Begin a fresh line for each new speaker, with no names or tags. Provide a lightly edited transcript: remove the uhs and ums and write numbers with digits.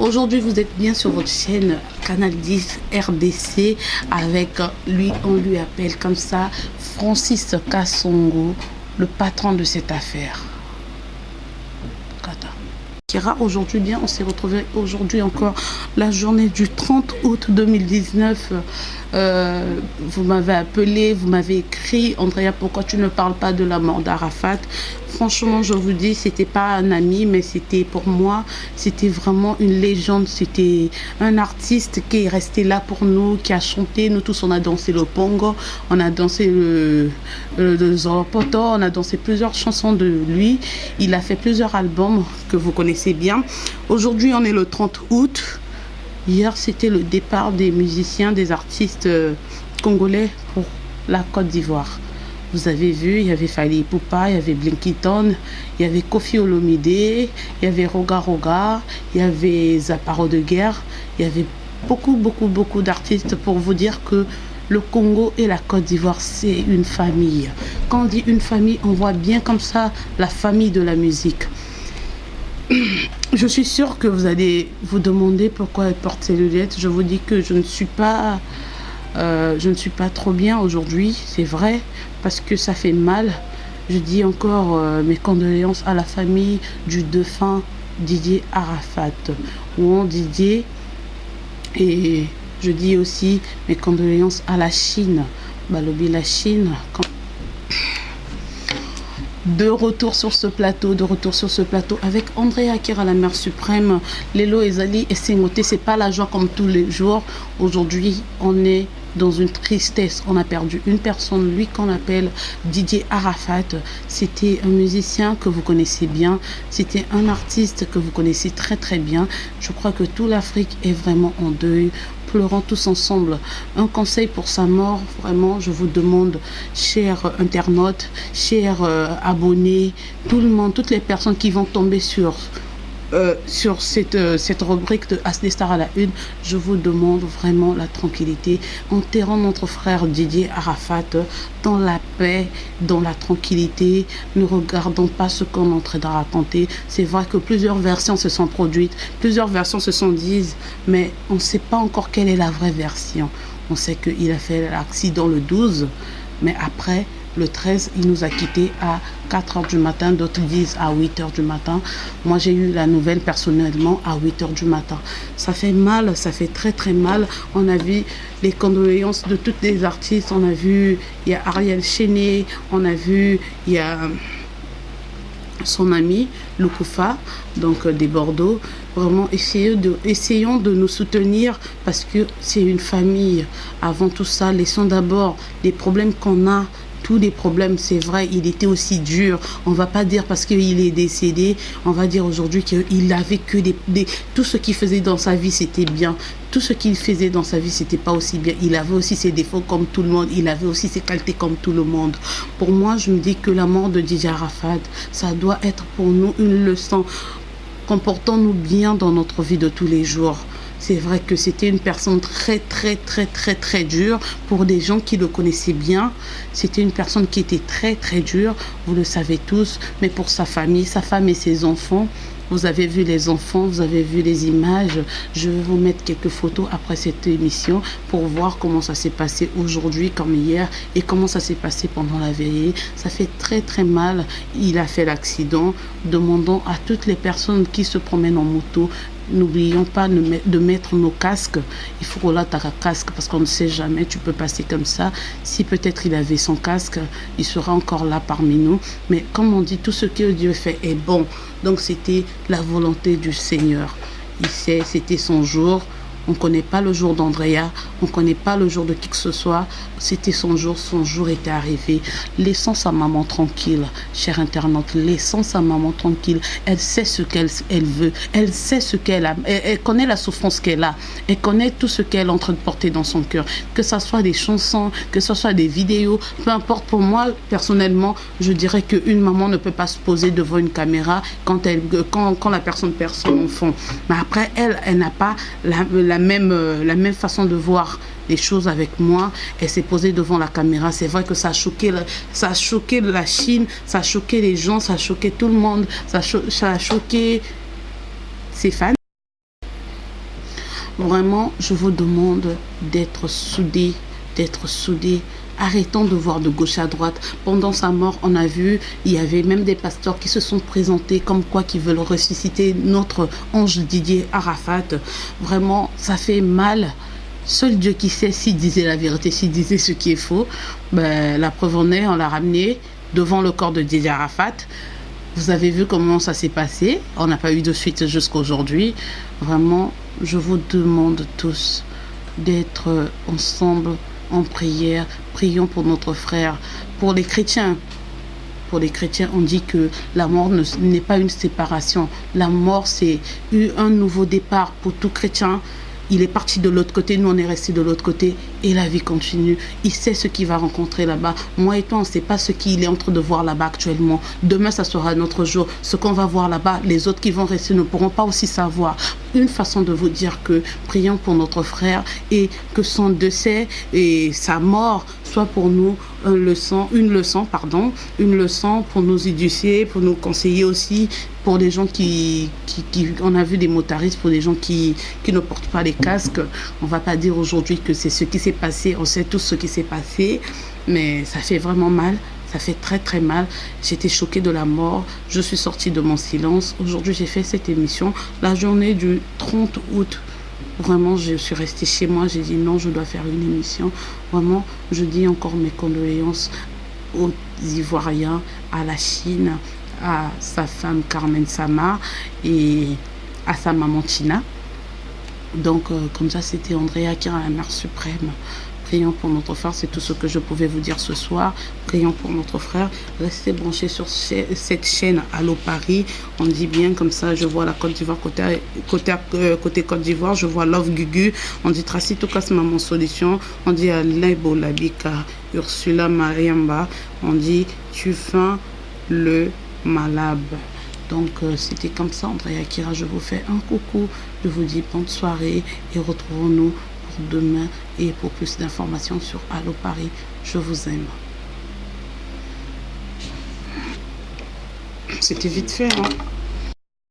Aujourd'hui, vous êtes bien sur votre chaîne Canal 10 RDC avec lui, on lui appelle comme ça Francis Kassongo, le patron de cette affaire. Aujourd'hui bien, on s'est retrouvé aujourd'hui encore la journée du 30 août 2019. Vous m'avez appelé, vous m'avez écrit, Andrea, pourquoi tu ne parles pas de la mort d'Arafat? Franchement, je vous dis, c'était pas un ami, mais c'était pour moi, c'était vraiment une légende. C'était un artiste qui est resté là pour nous, qui a chanté. Nous tous, on a dansé le pongo, on a dansé le zoropoto, on a dansé plusieurs chansons de lui. Il a fait plusieurs albums que vous connaissez bien. Aujourd'hui, on est le 30 août. Hier, c'était le départ des musiciens, des artistes congolais pour la Côte d'Ivoire. Vous avez vu, il y avait Fally Ipupa, il y avait Blinkyton, il y avait Koffi Olomide, il y avait Roga Roga, il y avait Zaparo de Guerre, il y avait beaucoup d'artistes pour vous dire que le Congo et la Côte d'Ivoire, c'est une famille. Quand on dit une famille, on voit bien comme ça la famille de la musique. Je suis sûre que vous allez vous demander pourquoi elle porte ses lunettes. Je vous dis que je ne suis pas trop bien aujourd'hui, c'est vrai, parce que ça fait mal. Je dis encore mes condoléances à la famille du défunt Didier Arafat, ou Didier, et je dis aussi mes condoléances à la Chine. Balobi la Chine. De retour sur ce plateau avec Andrea Akira, la mère suprême, Lelo Ezali et Sengote. C'est pas la joie comme tous les jours. Aujourd'hui, on est dans une tristesse. On a perdu une personne, lui qu'on appelle Didier Arafat. C'était un musicien que vous connaissez bien. C'était un artiste que vous connaissez très bien. Je crois que toute l'Afrique est vraiment en deuil. Pleurons tous ensemble. Un conseil pour sa mort, vraiment, je vous demande, chers internautes, chers abonnés, tout le monde, toutes les personnes qui vont tomber sur cette rubrique de As des Stars à la Une, je vous demande vraiment la tranquillité. Enterrons notre frère Didier Arafat dans la paix, dans la tranquillité. Ne regardons pas ce qu'on est en train de raconter. C'est vrai que plusieurs versions se sont produites, plusieurs versions se sont dites, mais on ne sait pas encore quelle est la vraie version. On sait qu'il a fait l'accident le 12, mais après, le 13, il nous a quittés à 4 h du matin, d'autres disent à 8 h du matin. Moi, j'ai eu la nouvelle personnellement à 8 h du matin. Ça fait mal, ça fait très mal. On a vu les condoléances de toutes les artistes. On a vu, il y a Ariel Chéné, on a vu, il y a son ami Lukufa, donc des Bordeaux. Vraiment, essayons de nous soutenir parce que c'est une famille. Avant tout ça, laissons d'abord les problèmes qu'on a. Tous les problèmes, c'est vrai, il était aussi dur. On va pas dire parce qu'il est décédé, on va dire aujourd'hui qu'il avait que tout ce qu'il faisait dans sa vie, c'était bien. Tout ce qu'il faisait dans sa vie, c'était pas aussi bien. Il avait aussi ses défauts comme tout le monde. Il avait aussi ses qualités comme tout le monde. Pour moi, je me dis que la mort de Didier Arafat, ça doit être pour nous une leçon. Comportons-nous bien dans notre vie de tous les jours. C'est vrai que c'était une personne très dure pour des gens qui le connaissaient bien. C'était une personne qui était très dure, vous le savez tous, mais pour sa famille, sa femme et ses enfants. Vous avez vu les enfants, vous avez vu les images. Je vais vous mettre quelques photos après cette émission pour voir comment ça s'est passé aujourd'hui comme hier et comment ça s'est passé pendant la veillée. Ça fait très mal. Il a fait l'accident. Demandons à toutes les personnes qui se promènent en moto, n'oublions pas de mettre nos casques. Il faut qu'on l'attaque un casque parce qu'on ne sait jamais, tu peux passer comme ça. Si peut-être il avait son casque, il sera encore là parmi nous. Mais comme on dit, tout ce que Dieu fait est bon. Donc c'était la volonté du Seigneur. Il sait, c'était son jour. On ne connaît pas le jour d'Andrea, on ne connaît pas le jour de qui que ce soit. C'était son jour était arrivé. Laissons sa maman tranquille, chère internaute, laissons sa maman tranquille. Elle sait ce qu'elle veut, elle sait ce qu'elle a, elle connaît la souffrance qu'elle a, elle connaît tout ce qu'elle est en train de porter dans son cœur. Que ce soit des chansons, que ce soit des vidéos, peu importe. Pour moi, personnellement, je dirais qu'une maman ne peut pas se poser devant une caméra quand la personne perd son enfant. Mais après, elle n'a pas la même façon de voir les choses avec moi. Elle s'est posée devant la caméra. C'est vrai que ça a choqué la Chine, ça a choqué les gens, ça a choqué tout le monde, ça a choqué ses fans. Vraiment, je vous demande d'être soudés, d'être soudés. Arrêtons de voir de gauche à droite. Pendant sa mort, on a vu, il y avait même des pasteurs qui se sont présentés comme quoi qui veulent ressusciter notre ange Didier Arafat. Vraiment, ça fait mal. Seul Dieu qui sait s'il disait la vérité, s'il disait ce qui est faux. Ben, la preuve en est, on l'a ramené devant le corps de Didier Arafat. Vous avez vu comment ça s'est passé. On n'a pas eu de suite jusqu'à aujourd'hui. Vraiment, je vous demande tous d'être ensemble en prière. Prions pour notre frère, pour les chrétiens. Pour les chrétiens, on dit que la mort n'est pas une séparation. La mort, c'est un nouveau départ pour tout chrétien. Il est parti de l'autre côté, nous on est resté de l'autre côté et la vie continue. Il sait ce qu'il va rencontrer là-bas. Moi et toi, on ne sait pas ce qu'il est en train de voir là-bas actuellement. Demain, ça sera notre jour. Ce qu'on va voir là-bas, les autres qui vont rester ne pourront pas aussi savoir. Une façon de vous dire que prions pour notre frère et que son décès et sa mort soit pour nous une leçon pour nous éduquer, pour nous conseiller aussi, pour les gens on a vu des motaristes, pour les gens qui ne portent pas les casques. On va pas dire aujourd'hui que c'est ce qui s'est passé, on sait tous ce qui s'est passé, mais ça fait vraiment mal. Ça fait très très mal. J'étais choquée de la mort. Je suis sortie de mon silence. Aujourd'hui, j'ai fait cette émission. La journée du 30 août. Vraiment, je suis restée chez moi. J'ai dit non, je dois faire une émission. Vraiment, je dis encore mes condoléances aux Ivoiriens, à la Chine, à sa femme Carmen Sama et à sa maman Tina. Donc, comme ça, c'était Andrea Akira, la mère suprême. Prions pour notre frère, c'est tout ce que je pouvais vous dire ce soir. Prions pour notre frère. Restez branchés sur cette chaîne Allo Paris. On dit bien comme ça, je vois la Côte d'Ivoire, côté Côte d'Ivoire, je vois Love Gugu. On dit Tracy Tokas Maman Solution. On dit Laibo Labika, Ursula Mariamba. On dit Tu fais le malab. Donc, c'était comme ça, Andrea Akira. Je vous fais un coucou. Je vous dis bonne soirée et retrouvons-nous pour demain et pour plus d'informations sur Allo Paris. Je vous aime. C'était vite fait, hein?